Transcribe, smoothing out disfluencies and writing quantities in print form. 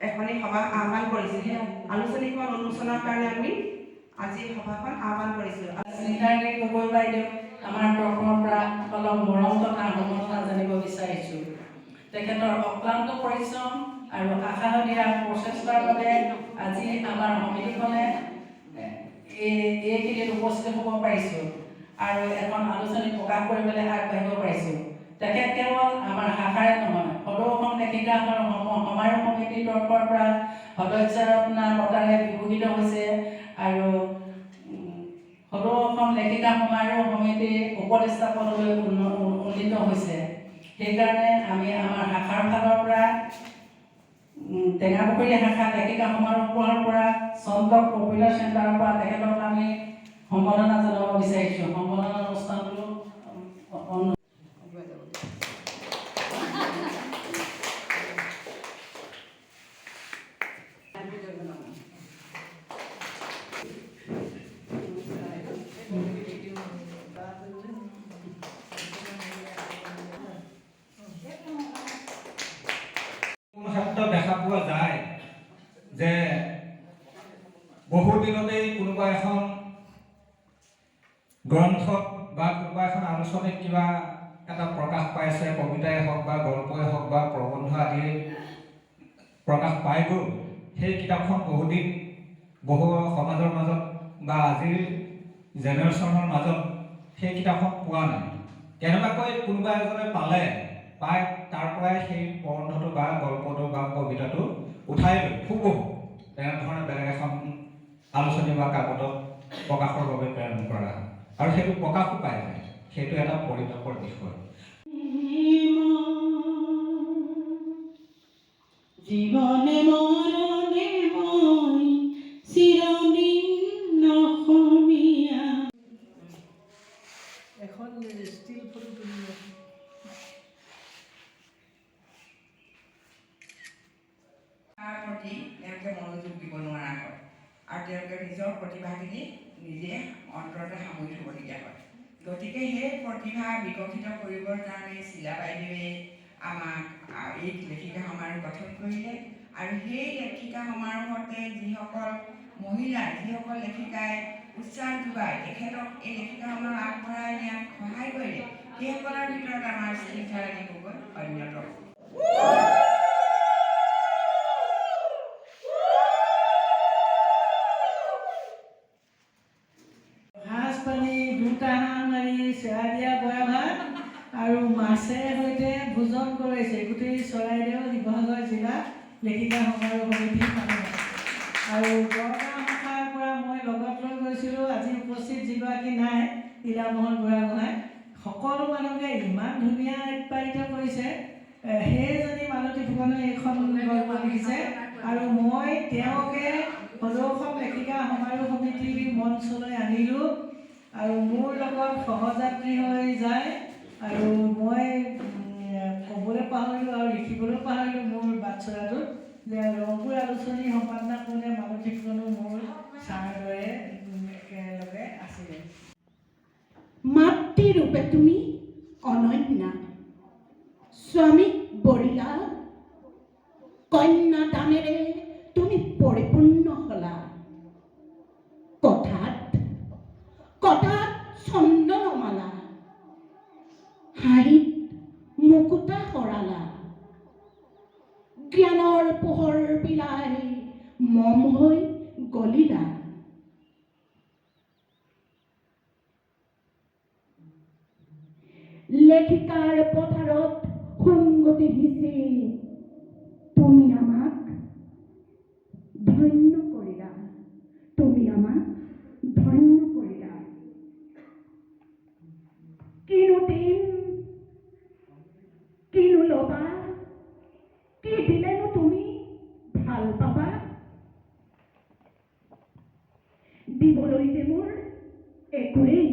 এখনি সভা আহ্বান কৰিছোঁ। সেই আলোচনীখন উন্মোচনৰ কাৰণে আমি আজি সভাখন আহ্বান কৰিছোঁ। চিন্তাৰী গগৈ বাইদেউ আমাৰ তৰফৰ পৰা অলপ মৰম তথা সমৰ্থন জানিব বিচাৰিছোঁ। তেখেতৰ অক্লান্ত পৰিশ্ৰম আৰু আশাহীয়া প্ৰচেষ্টাৰ বাবে আজি আমাৰ সমিতিখনে এইখিনিত উপস্থিত হ'ব পাৰিছোঁ আৰু এখন আলোচনী প্ৰকাশ কৰিবলৈ আগবাঢ়িব পাৰিছোঁ। তেখেত কেৱল আমাৰ শাখাৰে নহয়, সদৌ অসম লেখিকা সমাৰোহ সমিতিৰ তৰফৰ পৰা সদস্য ৰত্না বঁটাৰে বিভূষিত হৈছে আৰু সদৌ অসম লেখিকা সমাৰোহ সমিতিৰ উপদেষ্টা পদলৈ উন্নীত হৈছে। সেইকাৰণে আমি আমাৰ শাখাৰ ফালৰ পৰা টেঙাপুখুৰী শাখা লেখিকা সমাৰোহৰ পৰা চন্দ্ৰক পপুলাৰ চেণ্টাৰৰ পৰা তেখেতক আমি সম্বৰ্ধনা জনাব বিচাৰিছোঁ। সম্বৰ্ধনা অনুষ্ঠানটো দেখা পোৱা যায় যে বহু দিনতেই কোনোবা এখন গ্ৰন্থত বা কোনোবা এখন আলোচনীত কিবা এটা প্ৰকাশ পাইছে, কবিতাই হওক বা গল্পই হওক বা প্ৰবন্ধ আদি প্ৰকাশ পাই গ'ল। সেই কিতাপখন বহুদিন বহু সমাজৰ মাজত বা আজিৰ জেনেৰেশ্যনৰ মাজত সেই কিতাপখন পোৱা নাই। কেনেবাকৈ কোনোবা এজনে পাই তাৰ পৰাই সেই প্ৰবন্ধটো বা গল্পটো বা কবিতাটো উঠাই লৈ খুব তেনেধৰণে বেলেগ এখন আলোচনী বা কাকতত প্ৰকাশৰ বাবে প্ৰেৰণ কৰা আৰু সেইটো প্ৰকাশো পাই যায়। সেইটো এটা পৰিতাপৰ বিষয়। জীৱনে মৰণে মই চিৰদিন নসমীয়া। এখন ষ্টিল ফটো তুলি প্ৰতি তেওঁলোকে মনোযোগ দিব নোৱাৰা হয় আৰু তেওঁলোকে নিজৰ প্ৰতিভাখিনি নিজে অন্তৰতে সামৰি থ'বলগীয়া হয়। গতিকে সেই প্ৰতিভা বিকশিত কৰিবৰ কাৰণে চিলা বাইদেৱে আমাক এই লেখিকা সমাৰোহ গঠন কৰিলে আৰু সেই লেখিকা সমাৰোহতে যিসকল লেখিকাই উৎসাহ যোগায়, তেখেতক এই লেখিকা সমাৰোহ আগবঢ়াই নিয়াত সহায় কৰিলে, সেইসকলৰ ভিতৰত আমাৰ চিন্তাৰাণী গগৈ অন্যতম। চেৰাদিয়া বৰা ভাত আৰু মাছেৰে সৈতে ভোজন কৰিছে গোটেই চৰাইদেউ শিৱসাগৰ জিলা লেখিকা সমাৰোহ সমিতিৰ মানুহ। আৰু বৰগাঁও শাখাৰ পৰা মই লগত লৈ গৈছিলোঁ। আজি উপস্থিত যিগৰাকী নাই, লীলামোহন বুঢ়াগোহাঁই, সকলো মানুহকে ইমান ধুনীয়া উৎপাদিত কৰিছে। সেইজনী মালতী ফুকনে এইখন গল্প লিখিছে আৰু মই তেওঁকে সদৌ অসম লেখিকা সমাৰোহ সমিতিৰ মঞ্চলৈ আনিলোঁ আৰু মোৰ লগত সহযাত্ৰী হৈ যায় আৰু মই ক'বলৈ পাহৰিলোঁ আৰু লিখিবলৈ পাহৰিলোঁ মোৰ বাটচৰাটোত যে ৰংপুৰ আলোচনী সম্পাদনা কৰোঁতে মালতী ফুকনো মোৰ ছাৰ দৰে একেলগে আছিলে। মাতৃৰূপে তুমি অনন্যা, স্বামীক বৰিলা, কন্যা দানেৰে তুমি পৰিপূৰ্ণ হলা। কথাত চন্দনমালা, হাড়িত মুকুতা সৰালা, জ্ঞানৰ পোহৰ বিলাই মম হৈ গলিলা। লেখিকাৰ পথাৰত সংগতি সিঁচি তুমি আমাক ধন্য কৰিলা, তুমি আমাক ধন্য কৰিলা। কিনো দিম, কিনো ল'বা, কি দিলেনো তুমি ভাল পাবা? দিবলৈ যে মোৰ একোৱেই